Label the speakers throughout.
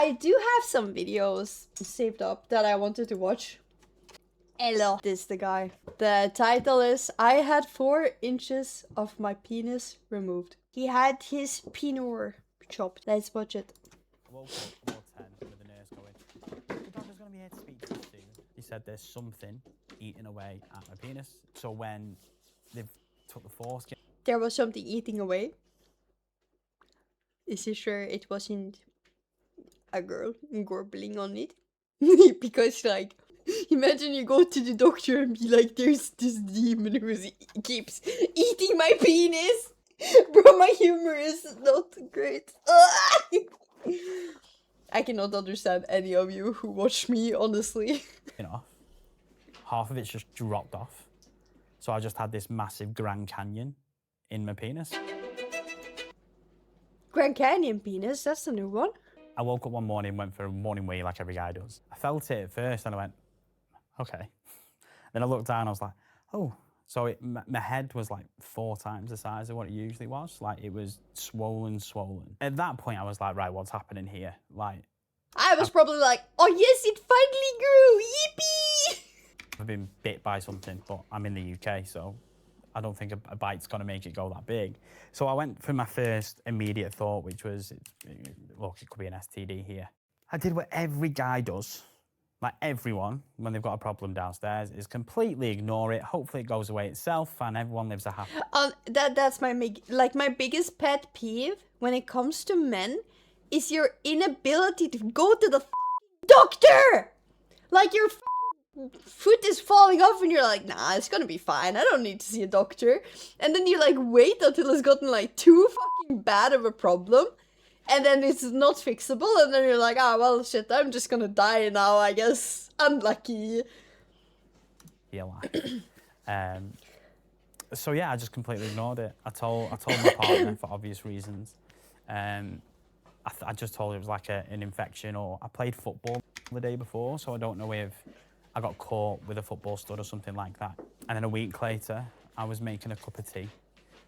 Speaker 1: I do have some videos saved up that I wanted to watch. Hello. This is the guy. The title is, I had 4 inches of my penis removed. He had his penile chopped. Let's watch it.
Speaker 2: I woke up about 10 with the nurse going, the doctor's going to be here to speak to you soon. He said there's something eating away at my penis. So when they've took the foreskin...
Speaker 1: There was something eating away. Is he sure it wasn't a girl gorbling on it? Because, like, imagine you go to the doctor and be like, there's this demon who keeps eating my penis. Bro, my humor is not great. I cannot understand any of you who watch me, honestly.
Speaker 2: Off. Half of it's just dropped off. So I just had this massive Grand Canyon in my penis.
Speaker 1: Grand Canyon penis, that's a new one.
Speaker 2: I woke up one morning, went for a morning wee like every guy does. I felt it at first and I went, okay. Then I looked down, I was like, oh. So my head was like 4 times the size of what it usually was. Like it was swollen. At that point, I was like, right, what's happening here? Like,
Speaker 1: I was probably like, oh yes, it finally grew, yippee!
Speaker 2: I've been bit by something, but I'm in the UK, so I don't think a bite's gonna make it go that big. So I went for my first immediate thought, which was, look, it could be an STD here. I did what every guy does, like everyone, when they've got a problem downstairs, is completely ignore it. Hopefully it goes away itself and everyone lives a happy...
Speaker 1: That's my my biggest pet peeve when it comes to men is your inability to go to the doctor! Like your foot is falling off and you're like, nah, it's gonna be fine. I don't need to see a doctor. And then you like wait until it's gotten like too fucking bad of a problem. And then it's not fixable. And then you're like, ah, well, shit, I'm just gonna die now, I guess. Unlucky.
Speaker 2: Yeah, so yeah, I just completely ignored it. I told my partner for obvious reasons. I just told her it was like an infection, or I played football the day before, so I don't know if I got caught with a football stud or something like that. And then a week later, I was making a cup of tea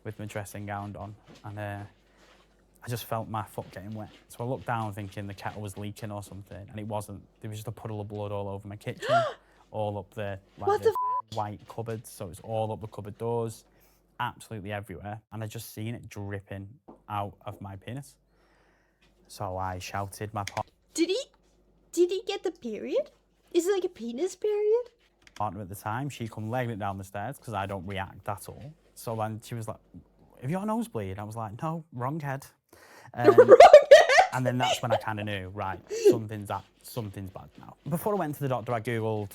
Speaker 2: with my dressing gown on, and I just felt my foot getting wet. So I looked down thinking the kettle was leaking or something, and it wasn't. There was just a puddle of blood all over my kitchen, all up the, like, the white cupboards, so it was all up the cupboard doors, absolutely everywhere. And I just seen it dripping out of my penis. So I shouted my partner.
Speaker 1: Did he get the period? Is it like a penis period?
Speaker 2: Partner at the time, she come legging it down the stairs because I don't react at all. So then she was like, have you got a nosebleed? I was like, no, wrong head.
Speaker 1: Wrong head?
Speaker 2: And then that's when I kind of knew, right, something's bad now. Before I went to the doctor, I Googled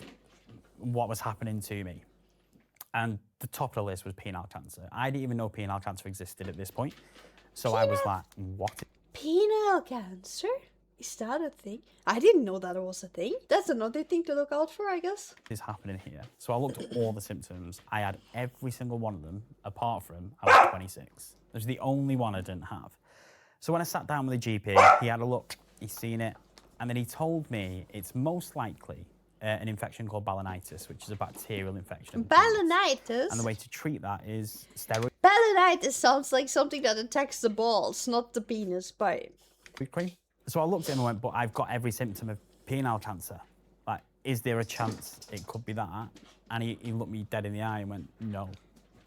Speaker 2: what was happening to me. And the top of the list was penile cancer. I didn't even know penile cancer existed at this point. So I was like, what?
Speaker 1: Penile cancer? Is that a thing? I didn't know that was a thing. That's another thing to look out for, I guess.
Speaker 2: Is happening here. So I looked at all the symptoms. I had every single one of them, apart from I was 26. It was the only one I didn't have. So when I sat down with the GP, he had a look, he's seen it, and then he told me it's most likely an infection called balanitis, which is a bacterial infection.
Speaker 1: Balanitis?
Speaker 2: And the way to treat that is steroid.
Speaker 1: Balanitis sounds like something that attacks the balls, not the penis, but...
Speaker 2: Cream. So I looked at him and went, but I've got every symptom of penile cancer. Like, is there a chance it could be that? And he looked me dead in the eye and went, no,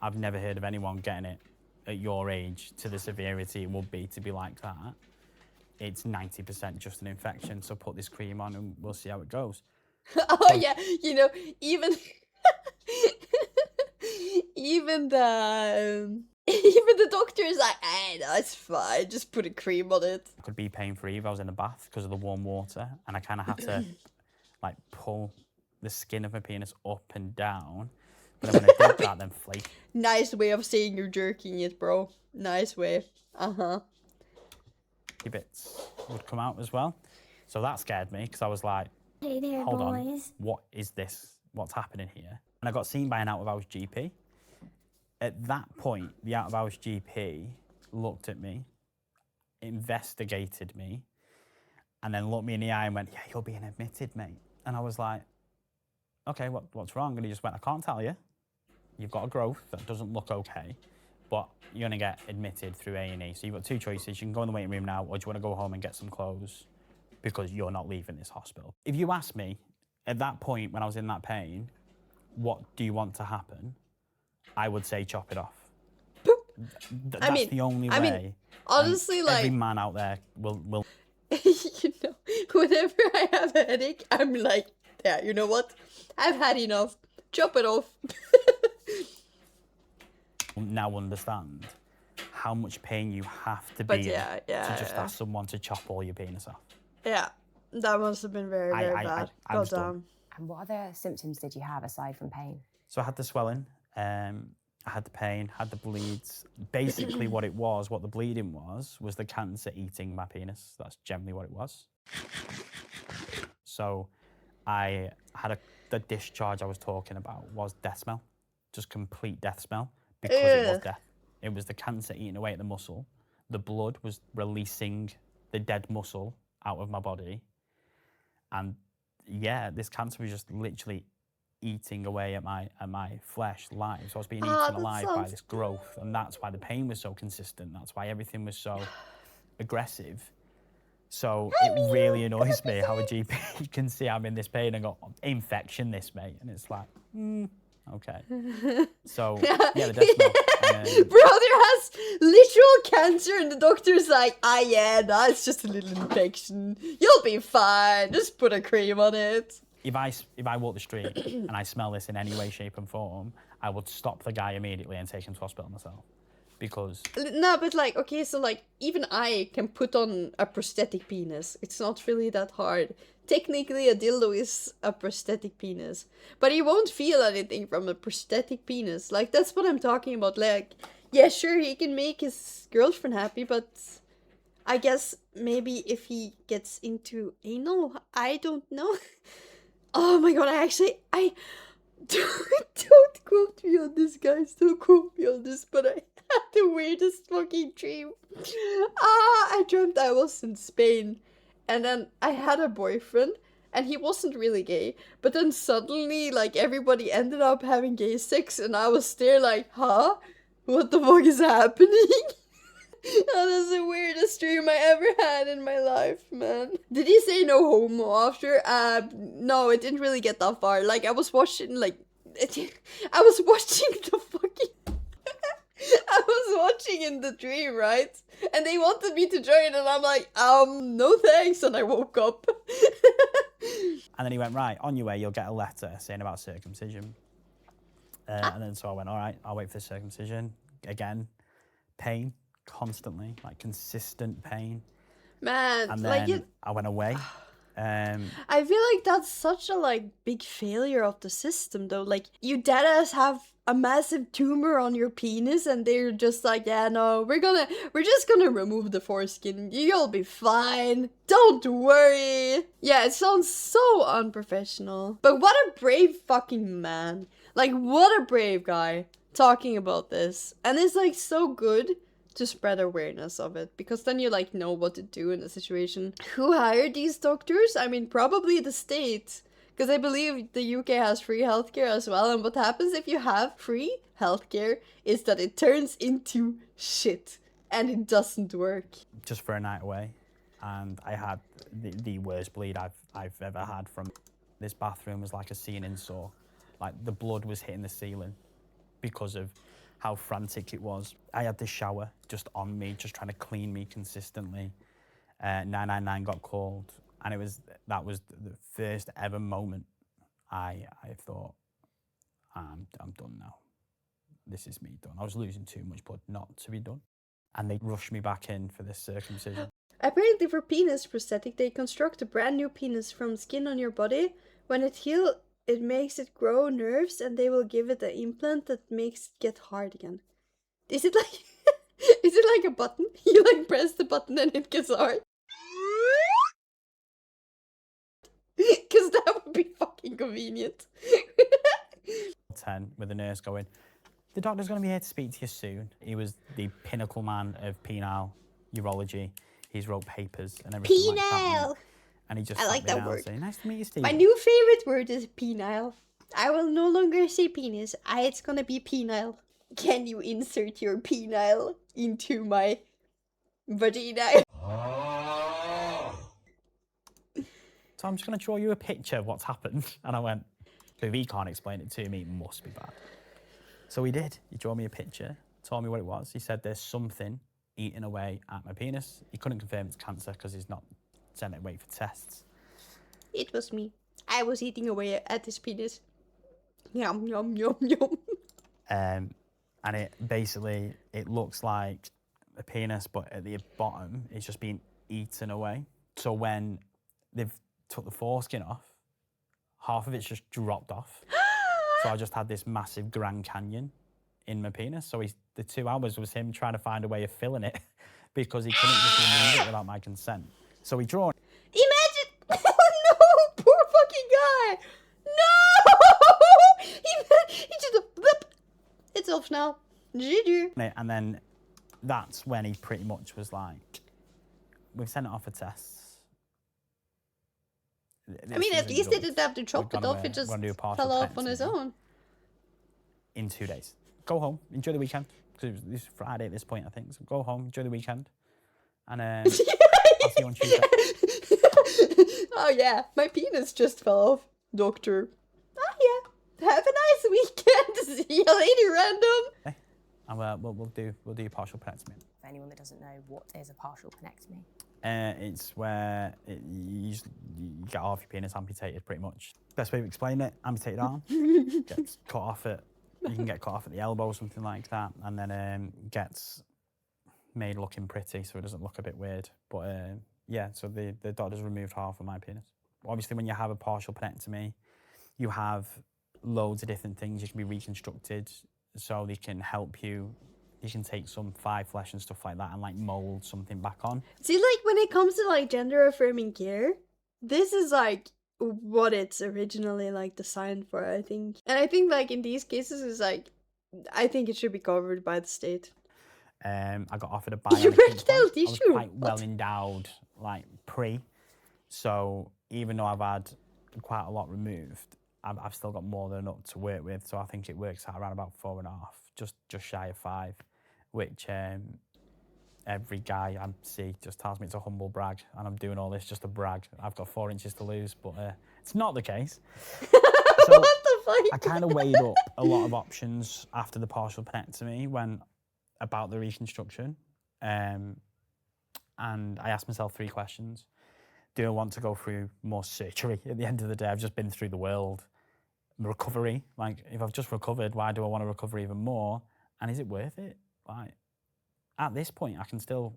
Speaker 2: I've never heard of anyone getting it at your age to the severity it would be to be like that. It's 90% just an infection, so put this cream on and we'll see how it goes.
Speaker 1: Oh yeah, you know, even even the doctor is like, hey, no, it's fine, just put a cream on it.
Speaker 2: I could be pain-free if I was in a bath because of the warm water, and I kind of had to like pull the skin of my penis up and down. But then when I did that, then flake.
Speaker 1: Nice way of saying you're jerking it, bro. Nice way.
Speaker 2: Bits would come out as well. So that scared me because I was like,
Speaker 3: hey there,
Speaker 2: hold
Speaker 3: boys.
Speaker 2: on, what is this? What's happening here? And I got seen by an out-of-hours GP. At that point, the out-of-hours GP looked at me, investigated me, and then looked me in the eye and went, yeah, you're being admitted, mate. And I was like, okay, what's wrong? And he just went, I can't tell you. You've got a growth that doesn't look okay, but you're gonna get admitted through A&E. So you've got 2 choices. You can go in the waiting room now, or do you wanna go home and get some clothes because you're not leaving this hospital. If you ask me at that point when I was in that pain, what do you want to happen? I would say chop it off. That's the only way.
Speaker 1: Honestly,
Speaker 2: and
Speaker 1: like
Speaker 2: every man out there will.
Speaker 1: you know, whenever I have a headache, I'm like, yeah, you know what? I've had enough. Chop it off.
Speaker 2: Now understand how much pain you have to be in to just ask someone to chop all your penis off.
Speaker 1: Yeah, that must have been very, very bad.
Speaker 2: I was done.
Speaker 3: And what other symptoms did you have aside from pain?
Speaker 2: So I had the swelling, I had the pain, had the bleeds. Basically what the bleeding was the cancer eating my penis. That's generally what it was. So I had the discharge I was talking about was death smell, just complete death smell, because it was death. It was the cancer eating away at the muscle. The blood was releasing the dead muscle out of my body. And yeah, this cancer was just literally eating away at my flesh live. So I was being eaten alive by this growth, and that's why the pain was so consistent. That's why everything was so aggressive. So it really annoys me how a GP can see I'm in this pain and go, infection this, mate. And it's like, okay. So, yeah, the death smell.
Speaker 1: Brother has literal cancer and the doctor's like, yeah, that's just a little infection. You'll be fine. Just put a cream on it.
Speaker 2: If I walk the street and I smell this in any way, shape and form, I would stop the guy immediately and take him to hospital myself. Because...
Speaker 1: No, but like, okay, so like, even I can put on a prosthetic penis. It's not really that hard. Technically, a dildo is a prosthetic penis. But he won't feel anything from a prosthetic penis. Like, that's what I'm talking about. Like, yeah, sure, he can make his girlfriend happy, but I guess maybe if he gets into anal, I don't know. Oh my god, I don't quote me on this, guys. Don't quote me on this, but I had the weirdest fucking dream. I dreamt I was in Spain, and then I had a boyfriend, and he wasn't really gay, but then suddenly, like, everybody ended up having gay sex, and I was there like, huh? What the fuck is happening? That is the weirdest dream I ever had in my life, man. Did he say no homo after? No, it didn't really get that far. Like, I was watching, like... I was watching the fucking... I was watching in the dream, right? And they wanted me to join, and I'm like, no thanks, and I woke up.
Speaker 2: And then he went, right, on your way, you'll get a letter saying about circumcision. And then so I went, all right, I'll wait for the circumcision. Again, pain. Constantly, like consistent pain.
Speaker 1: Man,
Speaker 2: and then
Speaker 1: like
Speaker 2: I went away.
Speaker 1: I feel like that's such a like big failure of the system though. Like you deadass have a massive tumor on your penis and they're just like, yeah, no, we're just gonna remove the foreskin. You'll be fine. Don't worry. Yeah, it sounds so unprofessional. But what a brave fucking man. Like what a brave guy talking about this. And it's like so good to spread awareness of it, because then you like know what to do in a situation. Who hired these doctors? I mean, probably the state, because I believe the UK has free healthcare as well, and what happens if you have free healthcare is that it turns into shit, and it doesn't work.
Speaker 2: Just for a night away, and I had the worst bleed I've ever had from this bathroom. Was like a scene in Saw. Like the blood was hitting the ceiling because of how frantic it was. I had the shower just on me, just trying to clean me consistently. 999 got called, and that was the first ever moment I thought, I'm done now. This is me done. I was losing too much blood not to be done. And they rushed me back in for this circumcision.
Speaker 1: Apparently for penis prosthetic, they construct a brand new penis from skin on your body. When it heals, it makes it grow nerves, and they will give it an implant that makes it get hard again. Is it like... is it like a button? You like press the button and it gets hard? Because that would be fucking convenient.
Speaker 2: 10 with the nurse going, the doctor's going to be here to speak to you soon. He was the pinnacle man of penile urology. He's wrote papers and everything like that. And he just
Speaker 1: I like that word.
Speaker 2: Saying, nice to meet you, Steve.
Speaker 1: My new favorite word is penile. I will no longer say penis. It's gonna be penile. Can you insert your penile into my vagina?
Speaker 2: So I'm just going to draw you a picture of what's happened. And I went, so if he can't explain it to me, it must be bad. So he did. He drew me a picture, told me what it was. He said there's something eating away at my penis. He couldn't confirm it's cancer because he's not sent it away for tests.
Speaker 1: It was me. I was eating away at his penis. Yum, yum, yum, yum.
Speaker 2: And it basically, it looks like a penis, but at the bottom, it's just being eaten away. So when they've took the foreskin off, half of it's just dropped off. So I just had this massive Grand Canyon in my penis. So the 2 hours was him trying to find a way of filling it because he couldn't just remove it without my consent. So he drew.
Speaker 1: Imagine! Oh no! Poor fucking guy! No! He just whoop. It's off now. GG.
Speaker 2: And then that's when he pretty much was like, we've sent it off for tests.
Speaker 1: I mean, at least they didn't have to chop it off. It just fell off on his own.
Speaker 2: In 2 days. Go home, enjoy the weekend. Because it was Friday at this point, I think. So go home, enjoy the weekend. And I'll see you on Tuesday.
Speaker 1: Oh yeah, my penis just fell off, doctor. Oh yeah, have a nice weekend. See you later, random.
Speaker 2: Okay. And we'll do partial penectomy.
Speaker 3: For anyone that doesn't know, what is a partial penectomy?
Speaker 2: It's where you get half your penis amputated, pretty much. Best way to explain it: amputated arm gets cut off at. You can get cut off at the elbow, something like that, and then gets made looking pretty, so it doesn't look a bit weird. But yeah, so the doctors removed half of my penis. Obviously, when you have a partial penectomy, you have loads of different things. You can be reconstructed, so they can help you. You can take some thigh flesh and stuff like that and like mold something back on.
Speaker 1: See, like when it comes to like gender affirming care, this is like what it's originally like designed for, I think. And I think like in these cases is like, I think it should be covered by the state.
Speaker 2: I got offered a bionic
Speaker 1: Erectile
Speaker 2: implant. I was
Speaker 1: tissue?
Speaker 2: quite well endowed, like so even though I've had quite a lot removed, I've still got more than enough to work with. So I think it works out around about 4.5, just shy of 5, which every guy I see just tells me it's a humble brag, and I'm doing all this just to brag. I've got 4 inches to lose, but it's not the case. So
Speaker 1: What the fuck?
Speaker 2: I kind of weighed up a lot of options after the partial penectomy about the reconstruction, and I asked myself 3 questions. Do I want to go through more surgery at the end of the day? I've just been through the world. Recovery, like if I've just recovered, why do I want to recover even more? And is it worth it? Like at this point, I can still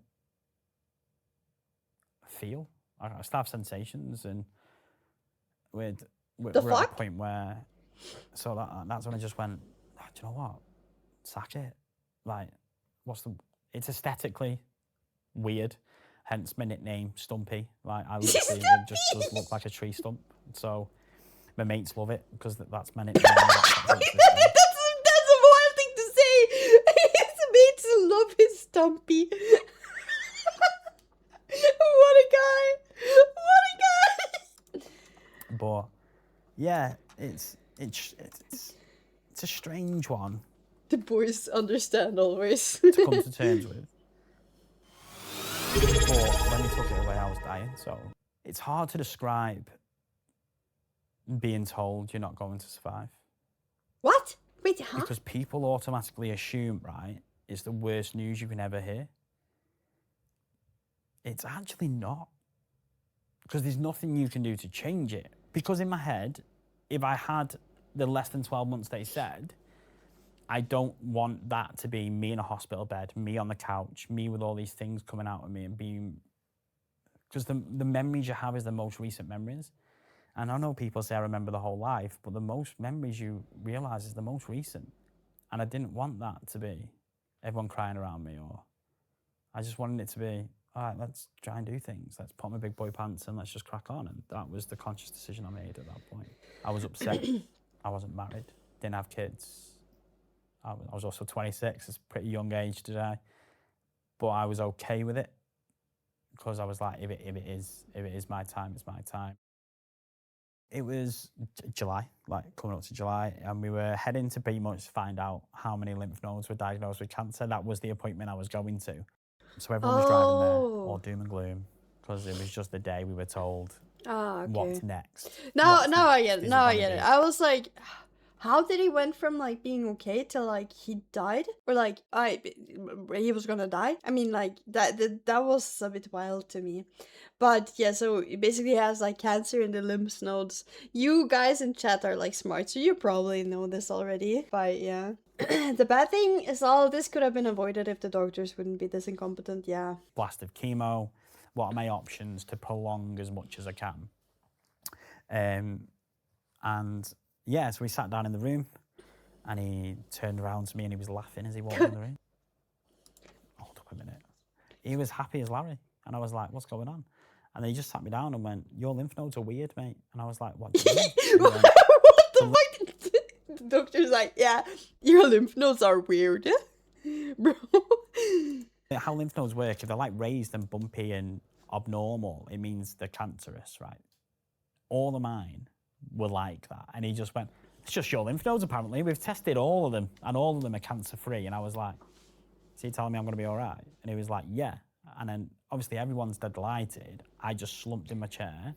Speaker 2: feel. I still have sensations, and we're at a point where, so that's when I just went, oh, do you know what? Sack it. Like, it's aesthetically weird, hence my nickname, Stumpy. Like, I literally, it just does look like a tree stump. So my mates love it because that's my nickname.
Speaker 1: That's a wild thing to say. His mates love his Stumpy. What a guy! What a guy!
Speaker 2: But yeah, it's a strange one.
Speaker 1: The boys understand always.
Speaker 2: To come to terms with. But when they took it away, I was dying. So it's hard to describe being told you're not going to survive.
Speaker 1: What? Wait, huh?
Speaker 2: Because people automatically assume, right, it's the worst news you can ever hear. It's actually not. Because there's nothing you can do to change it. Because in my head, if I had the less than 12 months they said, I don't want that to be me in a hospital bed, me on the couch, me with all these things coming out of me and being... Because the memories you have is the most recent memories. And I know people say I remember the whole life, but the most memories you realise is the most recent. And I didn't want that to be everyone crying around me, or I just wanted it to be, all right, let's try and do things. Let's put on my big boy pants and let's just crack on. And that was the conscious decision I made at that point. I was upset. I wasn't married, didn't have kids. I was also 26, it's a pretty young age today. But I was okay with it because I was like, if it is my time, it's my time. It was July, like coming up to July, and we were heading to pretty much find out how many lymph nodes were diagnosed with cancer. That was the appointment I was going to. So everyone was driving there, all doom and gloom, because it was just the day we were told
Speaker 1: Ah, okay.
Speaker 2: What's next?
Speaker 1: Now
Speaker 2: What's
Speaker 1: I
Speaker 2: next
Speaker 1: get it.
Speaker 2: is
Speaker 1: Now I
Speaker 2: gonna
Speaker 1: get it.
Speaker 2: be-
Speaker 1: I was like, how did he went from like being okay to like he died, or like he was gonna die? I mean, like that was a bit wild to me. But yeah, so he basically has like cancer in the lymph nodes. You guys in chat are like smart, so you probably know this already. But yeah. The bad thing is all this could have been avoided if the doctors wouldn't be this incompetent, yeah.
Speaker 2: Blast of chemo. What are my options to prolong as much as I can? And yeah, so we sat down in the room and he turned around to me and he was laughing as he walked in the room. Hold up a minute. He was happy as Larry. And I was like, what's going on? And then he just sat me down and went, your lymph nodes are weird, mate. And I was like, what do you mean? And he went,
Speaker 1: What the fuck? The doctor's like, yeah, your lymph nodes are weird. Bro.
Speaker 2: how lymph nodes work, if they're like raised and bumpy and abnormal, it means they're cancerous, right? All of mine were like that. And he just went, it's just your lymph nodes, apparently. We've tested all of them, and all of them are cancer-free. And I was like, is he telling me I'm going to be all right? And he was like, yeah. And then, obviously, everyone's dead delighted. I just slumped in my chair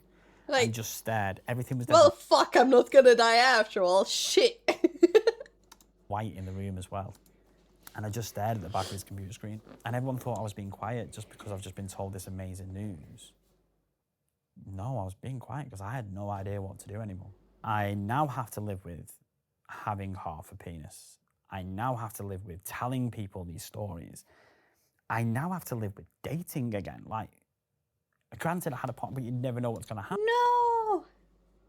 Speaker 2: and just stared. Everything was dead
Speaker 1: well, fuck, I'm not gonna die after all. Shit.
Speaker 2: white in the room as well. And I just stared at the back of his computer screen. And everyone thought I was being quiet just because I've just been told this amazing news. No, I was being quiet because I had no idea what to do anymore. I now have to live with having half a penis. I now have to live with telling people these stories. I now have to live with dating again. Like, granted, I had a partner, but you never know what's going to happen.
Speaker 1: No.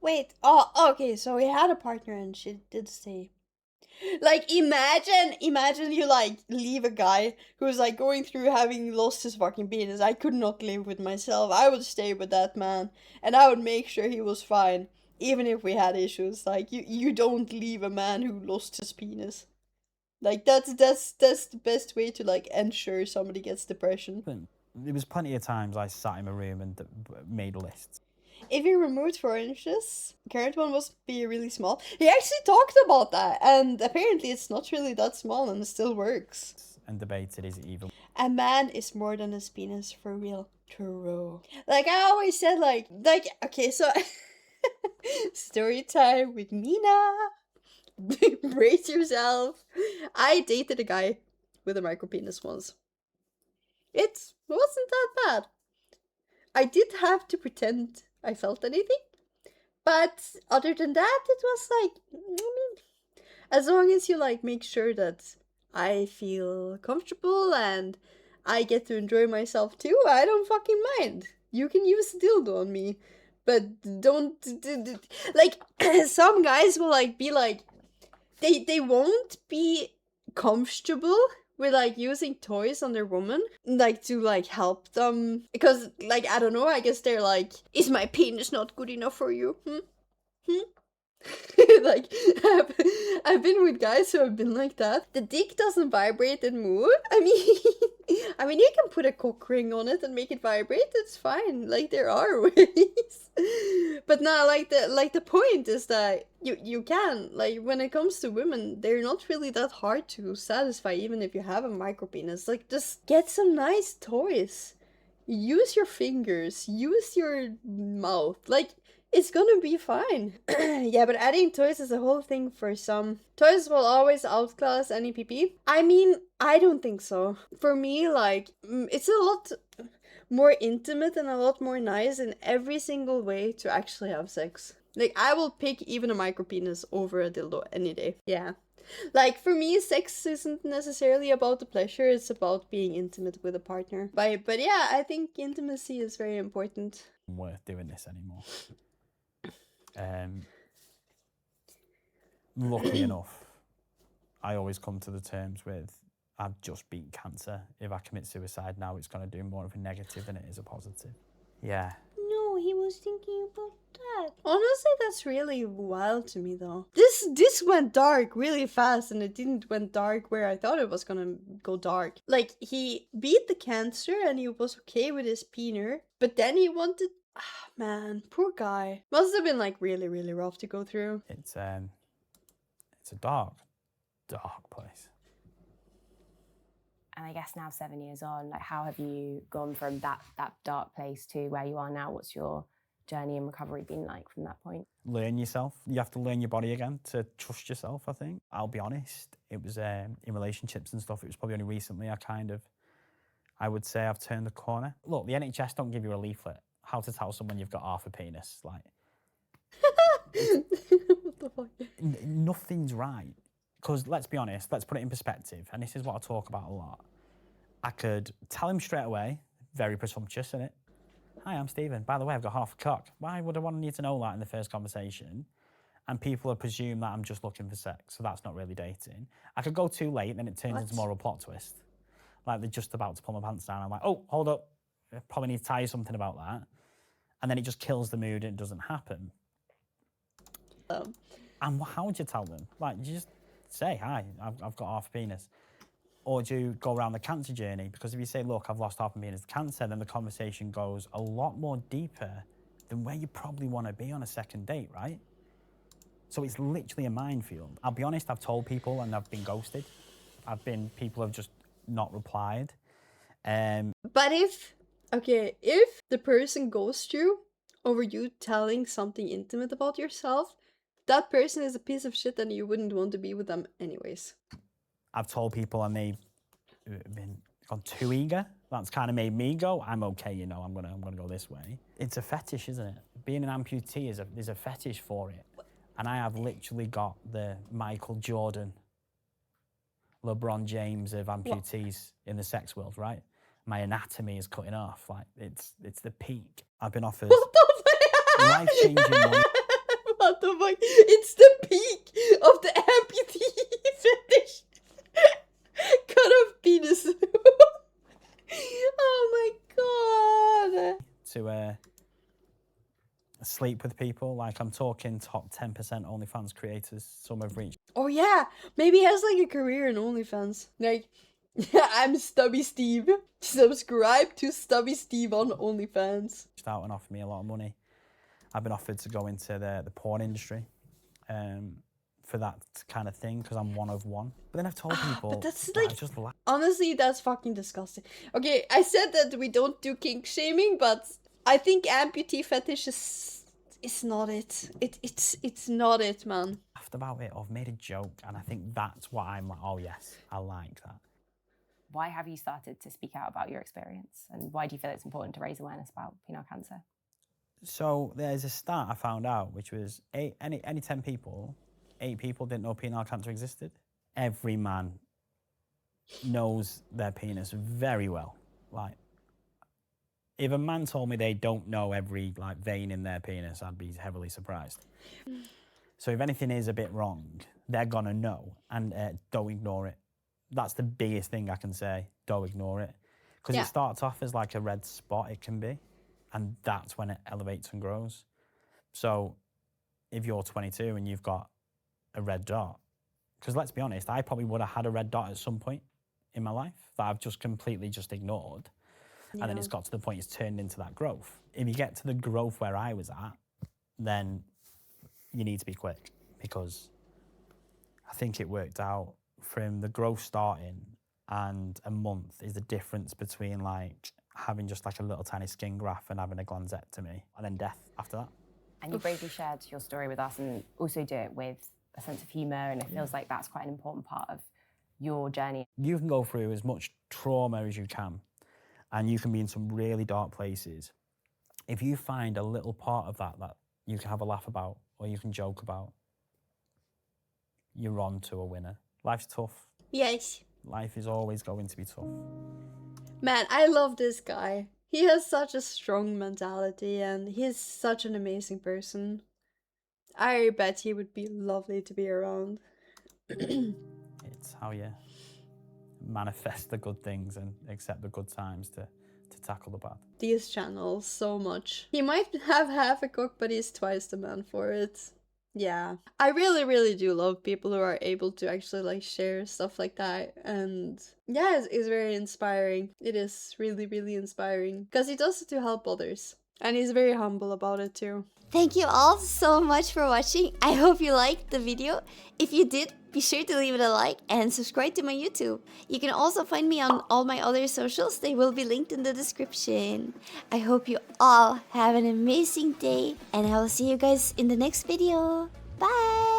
Speaker 1: Wait. Oh, okay. So he had a partner and she did stay. Like, imagine you like leave a guy who's like going through having lost his fucking penis. I could not live with myself. I would stay with that man, and I would make sure he was fine, even if we had issues. Like, you don't leave a man who lost his penis. Like, that's the best way to like ensure somebody gets depression.
Speaker 2: There was plenty of times I sat in my room and made lists.
Speaker 1: If you removed 4 inches, current one must be really small. He actually talked about that, and apparently it's not really that small and it still works.
Speaker 2: And debated, is it even?
Speaker 1: A man is more than his penis, for real. True. Like I always said, like okay, so story time with Mina. Brace yourself. I dated a guy with a micro penis once. It wasn't that bad. I did have to pretend I felt anything, but other than that, it was like, I mean, as long as you like make sure that I feel comfortable and I get to enjoy myself too, I don't fucking mind. You can use a dildo on me, but don't like some guys will like be like they won't be comfortable with like using toys on their woman, like to like help them, because like I don't know, I guess they're like, is my penis not good enough for you? Like I've been with guys who have been like that. The dick doesn't vibrate and move. I mean you can put a cock ring on it and make it vibrate. It's fine. Like there are ways. But now the point is that you can, like, when it comes to women, they're not really that hard to satisfy even if you have a micro penis. Like just get some nice toys. Use your fingers, use your mouth. Like it's gonna be fine. Yeah, but adding toys is a whole thing for some. Toys will always outclass any PP. I mean, I don't think so. For me, like, it's a lot more intimate and a lot more nice in every single way to actually have sex. Like, I will pick even a micro penis over a dildo any day. Yeah. Like, for me, sex isn't necessarily about the pleasure, it's about being intimate with a partner. But yeah, I think intimacy is very important.
Speaker 2: Worth doing this anymore. Lucky enough, I always come to the terms with, I've just beat cancer. If I commit suicide now, it's going to do more of a negative than it is a positive. Yeah.
Speaker 1: No, he was thinking about that. Honestly, that's really wild to me, though. This went dark really fast, and it didn't went dark where I thought it was gonna go dark. Like, he beat the cancer, and he was okay with his peener, but then he wanted... Ah, man, poor guy. Must have been, like, really, really rough to go through.
Speaker 2: It's a dark place.
Speaker 3: And I guess now 7 years on, like how have you gone from that dark place to where you are now? What's your journey and recovery been like from that point?
Speaker 2: Learn yourself. You have to learn your body again to trust yourself, I think. I'll be honest, it was in relationships and stuff. It was probably only recently I would say I've turned the corner. Look, the NHS don't give you a leaflet how to tell someone you've got half a penis. Like,
Speaker 1: What the fuck?
Speaker 2: Nothing's right. Because let's be honest, let's put it in perspective. And this is what I talk about a lot. I could tell him straight away, very presumptuous, isn't it? Hi, I'm Stephen. By the way, I've got half a cock. Why would I want to need to know that in the first conversation? And people will presume that I'm just looking for sex, so that's not really dating. I could go too late, then it turns into more of a plot twist. Like they're just about to pull my pants down. I'm like, oh, hold up. I probably need to tell you something about that. And then it just kills the mood and it doesn't happen. And how would you tell them? Like, you just say, hi, I've got half a penis. Or do you go around the cancer journey? Because if you say, look, I've lost half a penis to cancer, then the conversation goes a lot more deeper than where you probably want to be on a second date, right? So it's literally a minefield. I'll be honest, I've told people and I've been ghosted. People have just not replied.
Speaker 1: But if the person ghosts you over you telling something intimate about yourself, that person is a piece of shit and you wouldn't want to be with them anyways.
Speaker 2: I've told people and they've gone too eager. That's kind of made me go, I'm okay, you know, I'm gonna go this way. It's a fetish, isn't it? Being an amputee is a fetish for it. And I have literally got the Michael Jordan, LeBron James of amputees in the sex world, right? My anatomy is cutting off. Like, it's the peak. I've been offered life-changing money.
Speaker 1: What the fuck? It's the peak of the amputee fetish. Cut off penis. Oh my god.
Speaker 2: To sleep with people. Like, I'm talking top 10% OnlyFans creators. Some have reached.
Speaker 1: Oh yeah, maybe he has like a career in OnlyFans. Like, I'm Stubby Steve. Subscribe to Stubby Steve on OnlyFans.
Speaker 2: Out and offered me a lot of money. I've been offered to go into the porn industry for that kind of thing because I'm one of one. But then I've told people
Speaker 1: but that's
Speaker 2: that
Speaker 1: like,
Speaker 2: I just
Speaker 1: honestly, that's fucking disgusting. Okay, I said that we don't do kink shaming, but I think amputee fetish is not it. It's not it, man.
Speaker 2: laughed about it or I've made a joke, and I think that's what I'm like, oh yes, I like that.
Speaker 3: Why have you started to speak out about your experience, and why do you feel it's important to raise awareness about penile cancer?
Speaker 2: So there's a stat I found out, which was any 10 people, 8 people didn't know penile cancer existed. Every man knows their penis very well. Like, if a man told me they don't know every vein in their penis, I'd be heavily surprised. So if anything is a bit wrong, they're gonna know, and don't ignore it. That's the biggest thing I can say. Don't ignore it, because it starts off as like a red spot. It can be. And that's when it elevates and grows. So if you're 22 and you've got a red dot, because let's be honest, I probably would have had a red dot at some point in my life that I've just completely ignored. Yeah. And then it's got to the point it's turned into that growth. If you get to the growth where I was at, then you need to be quick, because I think it worked out from the growth starting and a month is the difference between having just a little tiny skin graft and having a glanzectomy, and then death after that.
Speaker 3: And you bravely shared your story with us, and also do it with a sense of humour, and it feels like that's quite an important part of your journey.
Speaker 2: You can go through as much trauma as you can, and you can be in some really dark places. If you find a little part of that you can have a laugh about, or you can joke about, you're on to a winner. Life's tough.
Speaker 1: Yes.
Speaker 2: Life is always going to be tough.
Speaker 1: Man, I love this guy. He has such a strong mentality and he's such an amazing person. I bet he would be lovely to be around.
Speaker 2: It's how you manifest the good things and accept the good times to tackle the bad.
Speaker 1: These channels so much. He might have half a cock, but he's twice the man for it. Yeah. I really, really do love people who are able to actually share stuff like that. And yeah, it's very inspiring. It is really, really inspiring. Because he does it to help others. And he's very humble about it too.
Speaker 4: Thank you all so much for watching. I hope you liked the video. If you did, be sure to leave it a like and subscribe to my YouTube. You can also find me on all my other socials. They will be linked in the description. I hope you all have an amazing day, and I will see you guys in the next video. Bye!